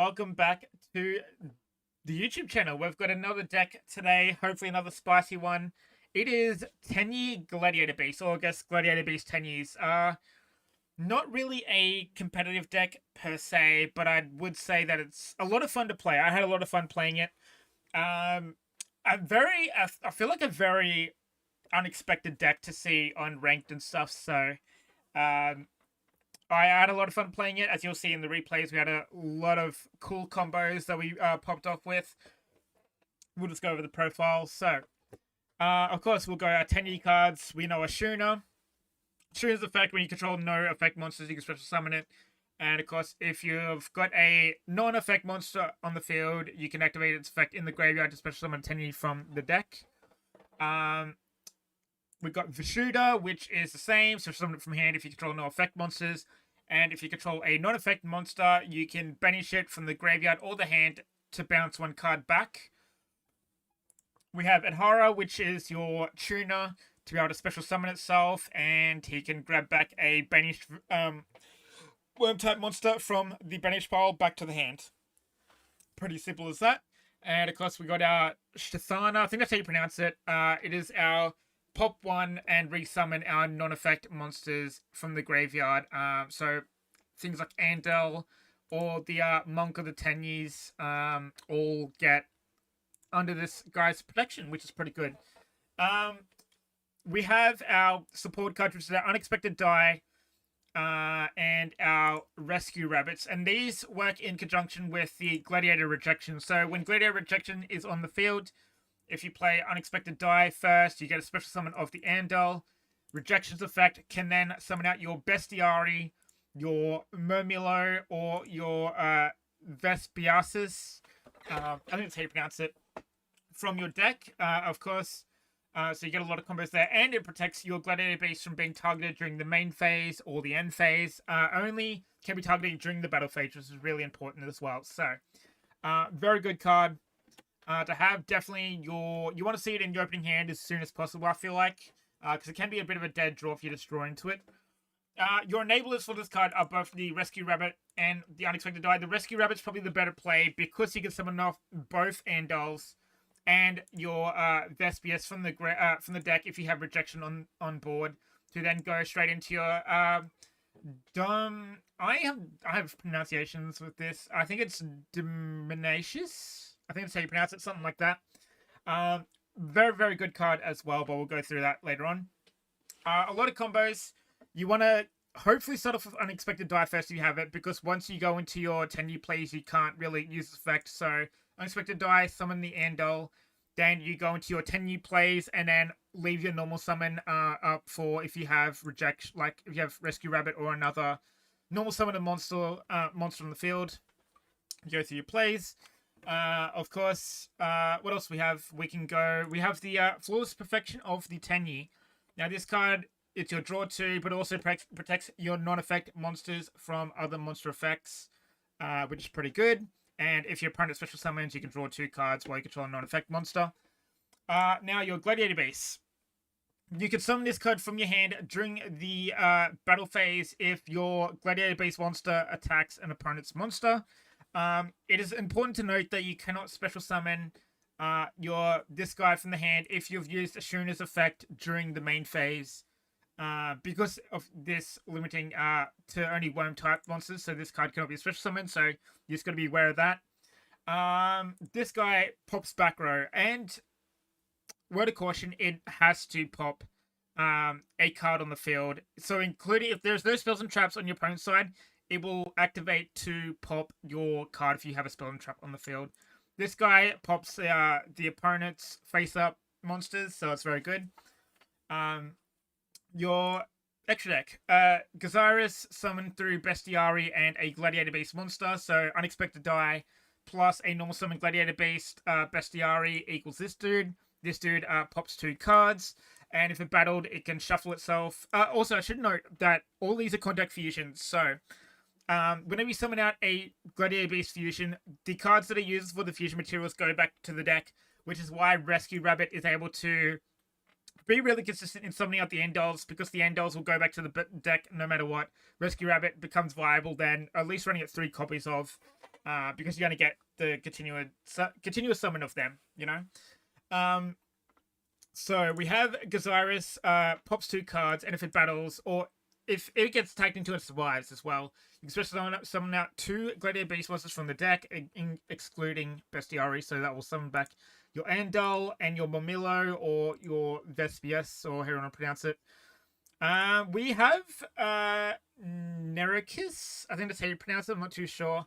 welcome back to the YouTube channel. We've got another deck today, hopefully another spicy one. It is 10-year Gladiator Beast, or I guess Gladiator Beast 10 years. Not really a competitive deck per se, but I would say that it's a lot of fun to play. I had a lot of fun playing it. I feel like a very unexpected deck to see on ranked and stuff, so I had a lot of fun playing it. As you'll see in the replays, we had a lot of cool combos that we popped off with. We'll just go over the profile. So, of course, we'll go our 10-year cards. We know a Shuna. Shuna's effect, when you control no effect monsters, you can special summon it. And, of course, if you've got a non-effect monster on the field, you can activate its effect in the graveyard to special summon 10-year from the deck. We've got Vishuda, which is the same. So summon it from hand if you control no effect monsters. And if you control a non-effect monster, you can banish it from the graveyard or the hand to bounce one card back. We have Adhara, which is your tuner to be able to special summon itself. And he can grab back a banished worm-type monster from the banished pile back to the hand. Pretty simple as that. And of course, we got our Shithana. I think that's how you pronounce it. It is our pop one and resummon our non-effect monsters from the graveyard. So things like Andel or the Monk of the 10 years all get under this guy's protection, which is pretty good. We have our support cards, which is our Unexpected Die and our Rescue Rabbits. And these work in conjunction with the Gladiator Rejection. So when Gladiator Rejection is on the field, if you play Unexpected Die first, you get a special summon of the Andal. Rejection's effect can then summon out your Bestiari, your Murmillo, or your Vespiasis. I think that's how you pronounce it. From your deck, of course. So you get a lot of combos there. And it protects your Gladiator Beast from being targeted during the main phase or the end phase. Only can be targeted during the battle phase, which is really important as well. So, very good card. To have. Definitely you want to see it in your opening hand as soon as possible, I feel like, because it can be a bit of a dead draw if you just draw into it. Your enablers for this card are both the Rescue Rabbit and the Unexpected Die. The Rescue Rabbit's probably the better play because you can summon off both Andals and your Vespius from the deck if you have Rejection on board, to then go straight into your I have pronunciations with this. I think it's Dominacious. I think that's how you pronounce it, something like that. Very, very good card as well, but we'll go through that later on. A lot of combos. You want to hopefully start off with Unexpected Die first if you have it, because once you go into your 10-year plays, you can't really use this effect. So, Unexpected Die, summon the Andal. Then you go into your 10-year plays, and then leave your normal summon up for if you have Rejection, like if you have Rescue Rabbit or another normal summon a monster on the field. Go through your plays. Of course, what else we have? We have the Flawless Perfection of the 10-year. Now, this card, it's your draw 2, but also protects your non-effect monsters from other monster effects, which is pretty good. And if your opponent special summons, you can draw 2 cards while you control a non-effect monster. Now, your Gladiator Base. You can summon this card from your hand during the battle phase if your Gladiator Base monster attacks an opponent's monster. It is important to note that you cannot special summon this guy from the hand if you've used Shuna's effect during the main phase, because of this limiting to only worm type monsters. So this card cannot be a special summon, so you just got to be aware of that. This guy pops back row, and word of caution, it has to pop a card on the field. So including if there's no spells and traps on your opponent's side, it will activate to pop your card if you have a spell and trap on the field. This guy pops the opponent's face-up monsters, so it's very good. Your extra deck. Gazaris summoned through Bestiari and a Gladiator Beast monster, so Unexpected Die plus a normal summon Gladiator Beast Bestiari equals this dude. This dude pops 2 cards. And if it battled, it can shuffle itself. Also, I should note that all these are contact fusions, so whenever you summon out a Gladiator Beast fusion, the cards that are used for the fusion materials go back to the deck, which is why Rescue Rabbit is able to be really consistent in summoning out the Andals, because the Andals will go back to the deck no matter what. Rescue Rabbit becomes viable then, at least running at 3 copies of. because you're going to get the continuous summon of them, you know? So we have Gazaris, pops 2 cards, and if it battles, or if it gets attacked into and survives as well, you can special summon out 2 Gladiator Beast monsters from the deck, excluding Bestiari, so that will summon back your Andal and your Momilo, or your Vespius, or however you want to pronounce it. We have Nerikis, I think that's how you pronounce it, I'm not too sure.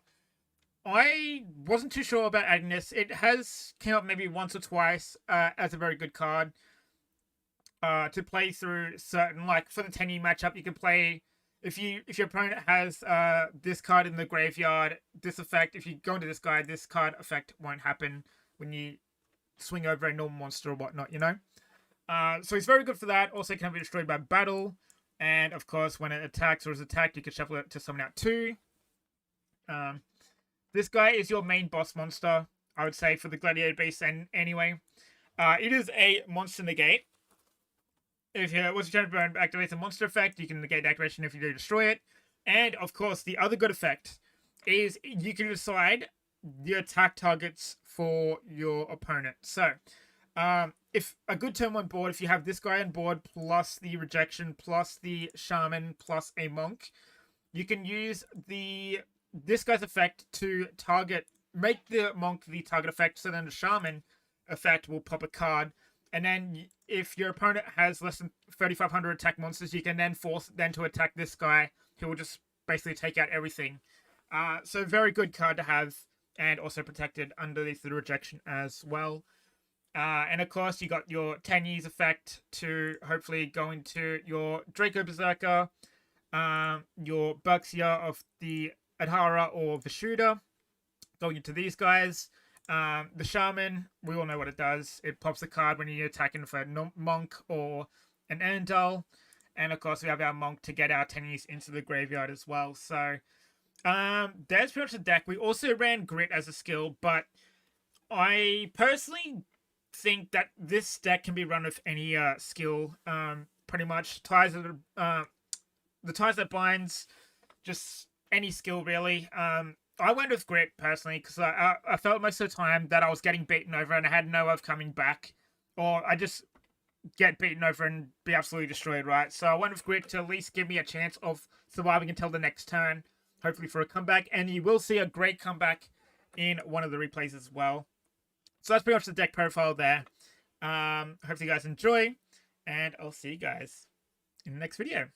I wasn't too sure about adding this. It has come up maybe once or twice as a very good card to play through certain, like for the 10E matchup, you can play if your opponent has this card in the graveyard, this effect. If you go into this guy, this card effect won't happen when you swing over a normal monster or whatnot, you know. So it's very good for that. Also, it can be destroyed by battle, and of course, when it attacks or is attacked, you can shuffle it to summon out 2. This guy is your main boss monster, I would say, for the Gladiator Beast. And anyway, it is a monster negate. If you was trying to activate a monster effect, you can negate the activation if you do destroy it. And of course, the other good effect is you can decide the attack targets for your opponent. So, if a good turn 1 board, if you have this guy on board plus the rejection plus the shaman plus a monk, you can use this guy's effect to make the monk the target effect, so then the shaman effect will pop a card, and then if your opponent has less than 3,500 attack monsters, you can then force them to attack this guy, who will just basically take out everything. So very good card to have, and also protected underneath the rejection as well. And of course, you got your 10 years effect to hopefully go into your Draco Berserker, your Baxia of the Adhara or Vishuddha, going into these guys. The Shaman, we all know what it does. It pops a card when you're attacking for a Monk or an Andal. And of course, we have our Monk to get our tennies into the graveyard as well. So, there's pretty much the deck. We also ran Grit as a skill, but I personally think that this deck can be run with any skill. Pretty much the ties that binds, just any skill really. I went with Grit personally because I felt most of the time that I was getting beaten over and I had no way of coming back, or I just get beaten over and be absolutely destroyed, right? So I went with Grit to at least give me a chance of surviving until the next turn, hopefully for a comeback, and you will see a great comeback in one of the replays as well. So that's pretty much the deck profile there. Hopefully you guys enjoy, and I'll see you guys in the next video.